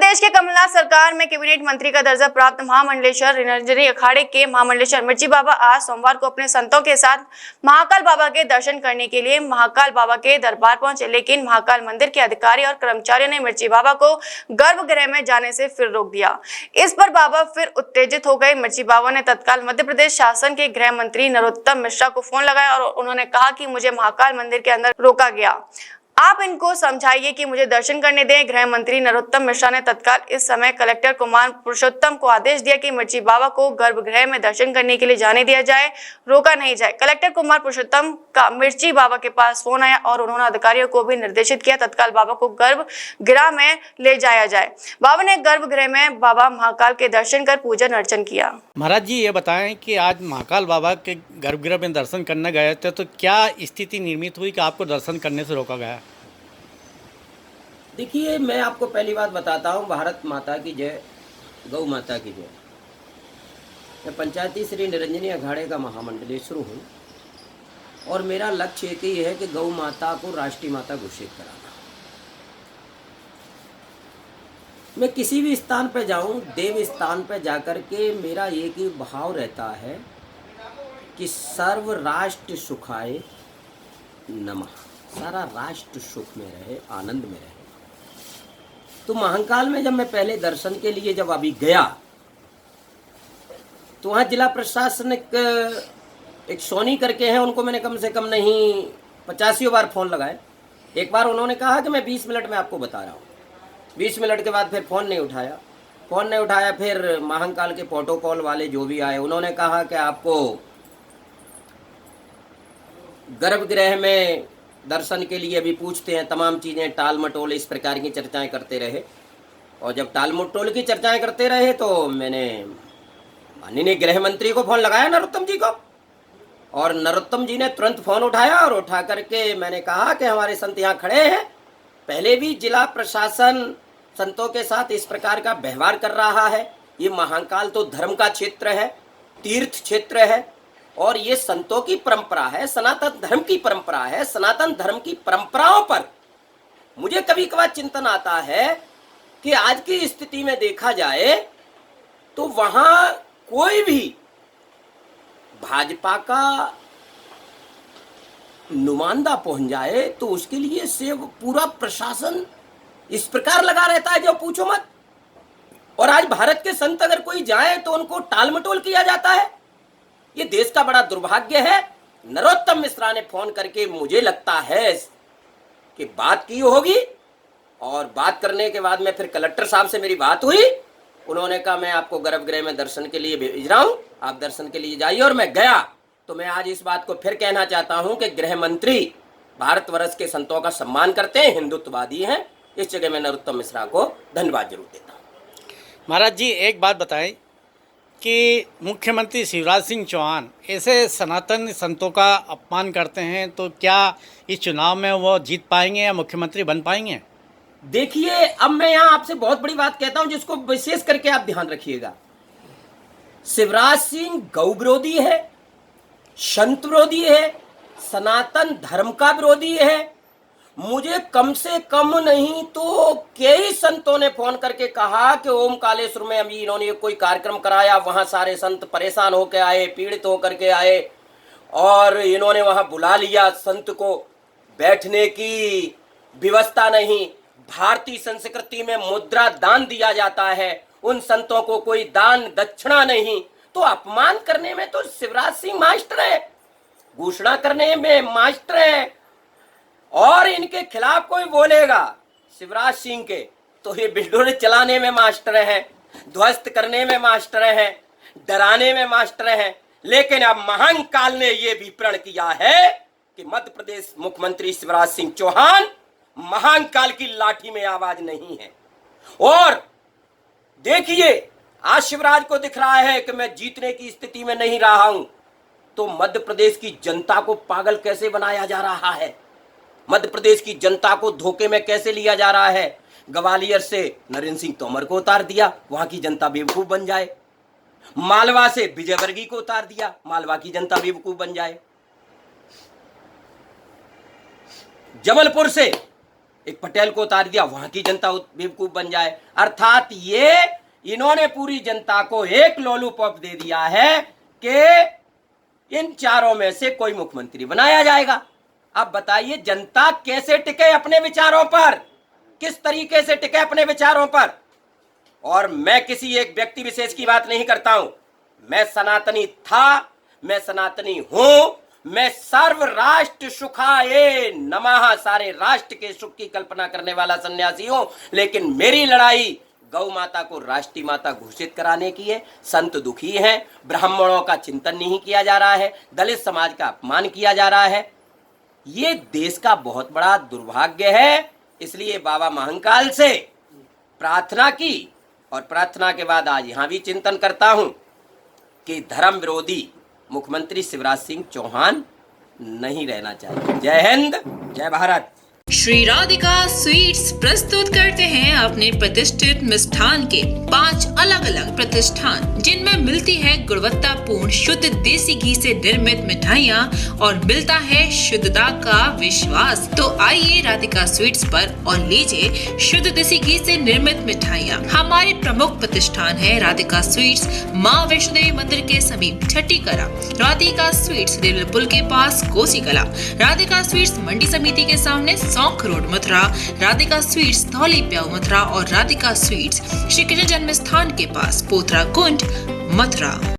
प्रदेश के कमलनाथ सरकार में कैबिनेट मंत्री का दर्जा प्राप्त महामंडलेश्वर निरंजनी अखाड़े के महामंडलेश्वर मिर्ची बाबा आज सोमवार को अपने संतों के साथ महाकाल बाबा के दर्शन करने के लिए महाकाल बाबा के दरबार पहुंचे, लेकिन महाकाल मंदिर के अधिकारी और कर्मचारियों ने मिर्ची बाबा को गर्भगृह में जाने से फिर रोक दिया। इस पर बाबा फिर उत्तेजित हो गए। मिर्ची बाबा ने तत्काल मध्य प्रदेश शासन के गृह मंत्री नरोत्तम मिश्रा को फोन लगाया और उन्होंने कहा कि मुझे महाकाल मंदिर के अंदर रोका गया, आप इनको समझाइए कि मुझे दर्शन करने दें। गृह मंत्री नरोत्तम मिश्रा ने तत्काल इस समय कलेक्टर कुमार पुरुषोत्तम को आदेश दिया कि मिर्ची बाबा को गर्भगृह में दर्शन करने के लिए जाने दिया जाए, रोका नहीं जाए। कलेक्टर कुमार पुरुषोत्तम का मिर्ची बाबा के पास फोन आया और उन्होंने अधिकारियों को भी निर्देशित किया तत्काल बाबा को गर्भगृह में ले जाया जाए। बाबा ने गर्भगृह में बाबा महाकाल के दर्शन कर पूजन अर्चन किया। महाराज जी ये बताएं कि आज महाकाल बाबा के गर्भगृह में दर्शन करने गए थे, तो क्या स्थिति निर्मित हुई कि आपको दर्शन करने से रोका गया? देखिए, मैं आपको पहली बात बताता हूँ, भारत माता की जय, गौ माता की जय। मैं पंचायती श्री निरंजनी अखाड़े का महामंडलेश्वर हूँ और मेरा लक्ष्य एक ही है कि गौ माता को राष्ट्रीय माता घोषित कराना। मैं किसी भी स्थान पर जाऊँ, देव स्थान पर जाकर के मेरा एक ही भाव रहता है कि सर्व राष्ट्र सुखाय नमः, सारा राष्ट्र सुख में रहे, आनंद में रहे। तो महाकाल में जब मैं पहले दर्शन के लिए जब अभी गया तो वहाँ जिला प्रशासनिक एक सोनी करके हैं, उनको मैंने कम से कम नहीं 85 बार फ़ोन लगाए। एक बार उन्होंने कहा कि मैं 20 मिनट में आपको बता रहा हूँ, 20 मिनट के बाद फिर फ़ोन नहीं उठाया। फिर महाकाल के प्रोटोकॉल वाले जो भी आए उन्होंने कहा कि आपको गर्भगृह में दर्शन के लिए अभी पूछते हैं, तमाम चीज़ें टाल मटोल इस प्रकार की चर्चाएं करते रहे। और जब टाल मटोल की चर्चाएं करते रहे तो मैंने माननीय गृह मंत्री को फ़ोन लगाया, नरोत्तम जी को, और नरोत्तम जी ने तुरंत फ़ोन उठाया और उठा करके मैंने कहा कि हमारे संत यहाँ खड़े हैं। पहले भी जिला प्रशासन संतों के साथ इस प्रकार का व्यवहार कर रहा है। ये महाकाल तो धर्म का क्षेत्र है, तीर्थ क्षेत्र है और ये संतों की परंपरा है, सनातन धर्म की परंपरा है। सनातन धर्म की परंपराओं पर मुझे कभी कभार चिंतन आता है कि आज की स्थिति में देखा जाए तो वहां कोई भी भाजपा का नुमाइंदा पहुंच जाए तो उसके लिए से पूरा प्रशासन इस प्रकार लगा रहता है जो पूछो मत। और आज भारत के संत अगर कोई जाए तो उनको टाल मटोल किया जाता है। ये देश का बड़ा दुर्भाग्य है। नरोत्तम मिश्रा ने फोन करके मुझे लगता है कि बात की होगी और बात करने के बाद में फिर कलेक्टर साहब से मेरी बात हुई। उन्होंने कहा मैं आपको गर्भगृह में दर्शन के लिए भेज रहा हूं, आप दर्शन के लिए जाइए। और मैं गया। तो मैं आज इस बात को फिर कहना चाहता हूं कि गृह मंत्री भारतवर्ष के संतों का सम्मान करते हैं, हिंदुत्ववादी हैं। इस जगह मैं नरोत्तम मिश्रा को धन्यवाद जरूर देता हूँ। महाराज जी एक बात बताएं कि मुख्यमंत्री शिवराज सिंह चौहान ऐसे सनातन संतों का अपमान करते हैं, तो क्या इस चुनाव में वो जीत पाएंगे या मुख्यमंत्री बन पाएंगे? देखिए, अब मैं यहाँ आपसे बहुत बड़ी बात कहता हूँ जिसको विशेष करके आप ध्यान रखिएगा। शिवराज सिंह गौ विरोधी है, संत विरोधी है, सनातन धर्म का विरोधी है। मुझे कम से कम नहीं तो कई संतों ने फोन करके कहा कि ओम कालेश्वर में अभी इन्होंने कोई कार्यक्रम कराया, वहां सारे संत परेशान होकर आए, पीड़ित होकर के आए और इन्होंने वहां बुला लिया संत को, बैठने की व्यवस्था नहीं। भारतीय संस्कृति में मुद्रा दान दिया जाता है, उन संतों को कोई दान दक्षिणा नहीं। तो अपमान करने में तो शिवराज सिंह मास्टर है, घोषणा करने में मास्टर है। और इनके खिलाफ कोई बोलेगा शिवराज सिंह के तो ये बिल्डोर चलाने में मास्टर हैं, ध्वस्त करने में मास्टर हैं, डराने में मास्टर हैं। लेकिन अब महाकाल ने ये भी प्रण किया है कि मध्य प्रदेश मुख्यमंत्री शिवराज सिंह चौहान महाकाल की लाठी में आवाज नहीं है। और देखिए, आज शिवराज को दिख रहा है कि मैं जीतने की स्थिति में नहीं रहा हूं, तो मध्य प्रदेश की जनता को पागल कैसे बनाया जा रहा है, मध्य प्रदेश की जनता को धोखे में कैसे लिया जा रहा है। ग्वालियर से नरेंद्र सिंह तोमर को उतार दिया, वहां की जनता बेवकूफ बन जाए। मालवा से विजयवर्गीय को उतार दिया, मालवा की जनता बेवकूफ बन जाए। जबलपुर से एक पटेल को उतार दिया, वहां की जनता बेवकूफ बन जाए। अर्थात ये इन्होंने पूरी जनता को एक लॉलीपॉप दे दिया है कि इन चारों में से कोई मुख्यमंत्री बनाया जाएगा। अब बताइए जनता कैसे टिके अपने विचारों पर, किस तरीके से टिके अपने विचारों पर। और मैं किसी एक व्यक्ति विशेष की बात नहीं करता हूं, मैं सनातनी था, मैं सनातनी हूं, मैं सर्व राष्ट्र सुखाए नमः, सारे राष्ट्र के सुख की कल्पना करने वाला सन्यासी हूं। लेकिन मेरी लड़ाई गौ माता को राष्ट्रीय माता घोषित कराने की है। संत दुखी हैं, ब्राह्मणों का चिंतन नहीं किया जा रहा है, दलित समाज का अपमान किया जा रहा है। ये देश का बहुत बड़ा दुर्भाग्य है। इसलिए बाबा महाकाल से प्रार्थना की और प्रार्थना के बाद आज यहां भी चिंतन करता हूं कि धर्म विरोधी मुख्यमंत्री शिवराज सिंह चौहान नहीं रहना चाहिए। जय हिंद, जय भारत। श्री राधिका स्वीट्स प्रस्तुत करते हैं अपने प्रतिष्ठित मिष्ठान के 5 अलग अलग प्रतिष्ठान, जिनमें मिलती है गुणवत्तापूर्ण शुद्ध देसी घी से निर्मित मिठाइयाँ और मिलता है शुद्धता का विश्वास। तो आइए राधिका स्वीट्स पर और लीजिए शुद्ध देसी घी से निर्मित मिठाइयाँ। हमारे प्रमुख प्रतिष्ठान है राधिका स्वीट्स, माँ वैष्णो देवी मंदिर के समीप छठी कला, राधिका स्वीट्स रेलवे पुल के पास कोसी कला, राधिका स्वीट्स मंडी समिति के सामने सौंख रोड मथुरा, राधिका स्वीट्स धौली प्याऊ मथुरा और राधिका स्वीट्स श्री कृष्ण जन्म स्थान के पास पोथरा कुंड मथुरा।